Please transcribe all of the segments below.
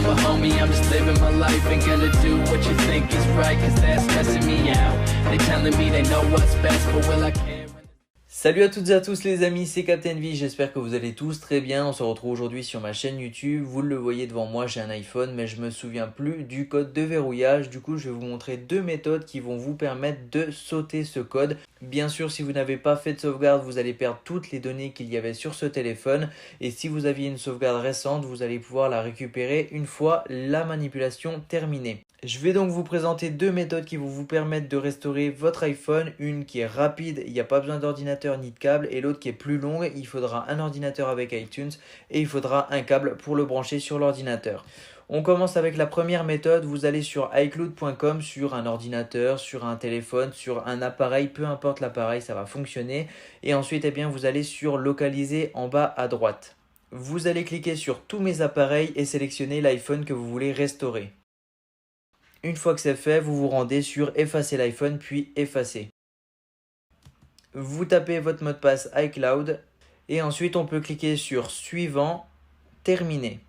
a homie, I'm just living my life. Ain't gonna do what you think is right, cause that's stressing me out. They telling me they know what's best, but will I care? Salut à toutes et à tous les amis, c'est Captain V, j'espère que vous allez tous très bien. On se retrouve aujourd'hui sur ma chaîne YouTube. Vous le voyez devant moi, j'ai un iPhone, mais je me souviens plus du code de verrouillage. Du coup, je vais vous montrer deux méthodes qui vont vous permettre de sauter ce code. Bien sûr, si vous n'avez pas fait de sauvegarde, vous allez perdre toutes les données qu'il y avait sur ce téléphone. Et si vous aviez une sauvegarde récente, vous allez pouvoir la récupérer une fois la manipulation terminée. Je vais donc vous présenter deux méthodes qui vont vous permettre de restaurer votre iPhone. Une qui est rapide, il n'y a pas besoin d'ordinateur ni de câble, et l'autre qui est plus longue, il faudra un ordinateur avec iTunes et il faudra un câble pour le brancher sur l'ordinateur. On commence avec la première méthode. Vous allez sur iCloud.com, sur un ordinateur, sur un téléphone, sur un appareil, peu importe l'appareil, ça va fonctionner. Et ensuite, vous allez sur localiser en bas à droite. Vous allez cliquer sur tous mes appareils et sélectionner l'iPhone que vous voulez restaurer. Une fois que c'est fait, vous vous rendez sur effacer l'iPhone puis effacer. Vous tapez votre mot de passe iCloud et ensuite on peut cliquer sur suivant, terminer.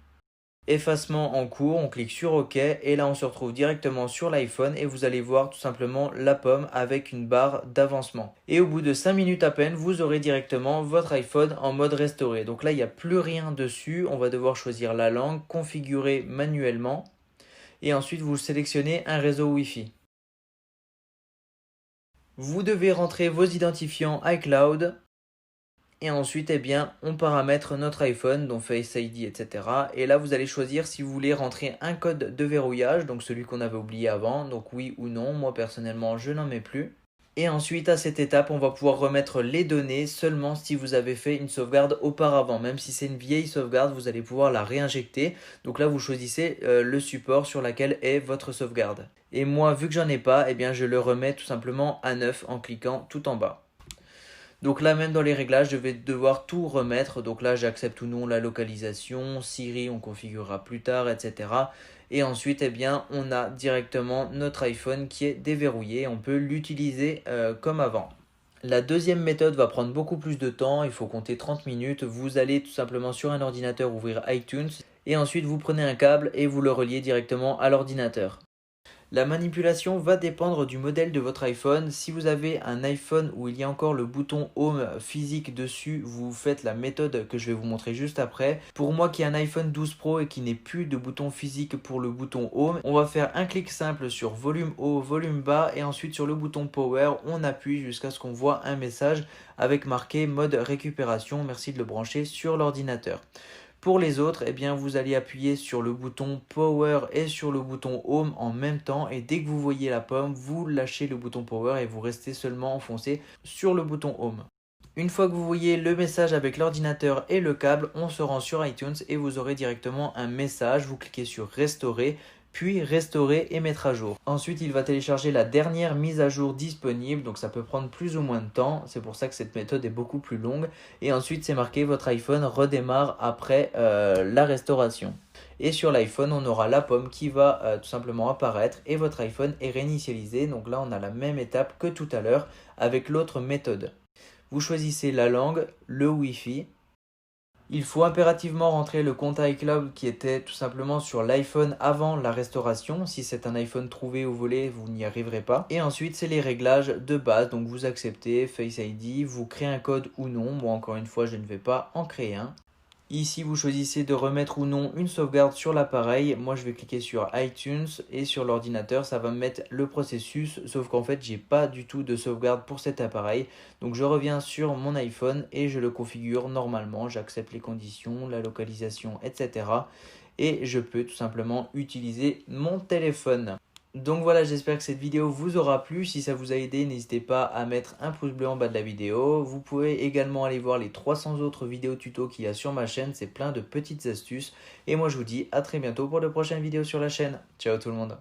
Effacement en cours, on clique sur OK et là on se retrouve directement sur l'iPhone et vous allez voir tout simplement la pomme avec une barre d'avancement. Et au bout de 5 minutes à peine, vous aurez directement votre iPhone en mode restauré. Donc là il n'y a plus rien dessus, on va devoir choisir la langue, configurer manuellement. Et ensuite vous sélectionnez un réseau Wi-Fi. Vous devez rentrer vos identifiants iCloud et ensuite on paramètre notre iPhone, donc Face ID, etc. Et là vous allez choisir si vous voulez rentrer un code de verrouillage, donc celui qu'on avait oublié avant, donc oui ou non. Moi personnellement je n'en mets plus. Et ensuite à cette étape on va pouvoir remettre les données seulement si vous avez fait une sauvegarde auparavant. Même si c'est une vieille sauvegarde, vous allez pouvoir la réinjecter. Donc là vous choisissez le support sur lequel est votre sauvegarde. Et moi vu que j'en ai pas, je le remets tout simplement à neuf en cliquant tout en bas. Donc là même dans les réglages je vais devoir tout remettre. Donc là j'accepte ou non la localisation, Siri on configurera plus tard, etc. Et ensuite on a directement notre iPhone qui est déverrouillé. On peut l'utiliser comme avant. La deuxième méthode va prendre beaucoup plus de temps, il faut compter 30 minutes. Vous allez tout simplement sur un ordinateur ouvrir iTunes et ensuite vous prenez un câble et vous le reliez directement à l'ordinateur. La manipulation va dépendre du modèle de votre iPhone. Si vous avez un iPhone où il y a encore le bouton Home physique dessus, vous faites la méthode que je vais vous montrer juste après. Pour moi qui ai un iPhone 12 Pro et qui n'ai plus de bouton physique pour le bouton Home, on va faire un clic simple sur volume haut, volume bas et ensuite sur le bouton Power, on appuie jusqu'à ce qu'on voit un message avec marqué mode récupération. Merci de le brancher sur l'ordinateur. Pour les autres, vous allez appuyer sur le bouton Power et sur le bouton Home en même temps. Et dès que vous voyez la pomme, vous lâchez le bouton Power et vous restez seulement enfoncé sur le bouton Home. Une fois que vous voyez le message avec l'ordinateur et le câble, on se rend sur iTunes et vous aurez directement un message. Vous cliquez sur Restaurer, puis Restaurer et mettre à jour. Ensuite, il va télécharger la dernière mise à jour disponible, donc ça peut prendre plus ou moins de temps. C'est pour ça que cette méthode est beaucoup plus longue. Et ensuite, c'est marqué votre iPhone redémarre après la restauration. Et sur l'iPhone, on aura la pomme qui va tout simplement apparaître et votre iPhone est réinitialisé. Donc là, on a la même étape que tout à l'heure avec l'autre méthode. Vous choisissez la langue, le Wi-Fi. Il faut impérativement rentrer le compte iCloud qui était tout simplement sur l'iPhone avant la restauration. Si c'est un iPhone trouvé ou volé, vous n'y arriverez pas. Et ensuite, c'est les réglages de base. Donc vous acceptez Face ID, vous créez un code ou non. Moi, encore une fois, je ne vais pas en créer un. Ici, vous choisissez de remettre ou non une sauvegarde sur l'appareil. Moi, je vais cliquer sur iTunes et sur l'ordinateur, ça va me mettre le processus. Sauf qu'en fait, j'ai pas du tout de sauvegarde pour cet appareil. Donc, je reviens sur mon iPhone et je le configure normalement. J'accepte les conditions, la localisation, etc. Et je peux tout simplement utiliser mon téléphone. Donc voilà, j'espère que cette vidéo vous aura plu. Si ça vous a aidé, n'hésitez pas à mettre un pouce bleu en bas de la vidéo. Vous pouvez également aller voir les 300 autres vidéos tuto qu'il y a sur ma chaîne. C'est plein de petites astuces. Et moi je vous dis à très bientôt pour de prochaines vidéos sur la chaîne. Ciao tout le monde.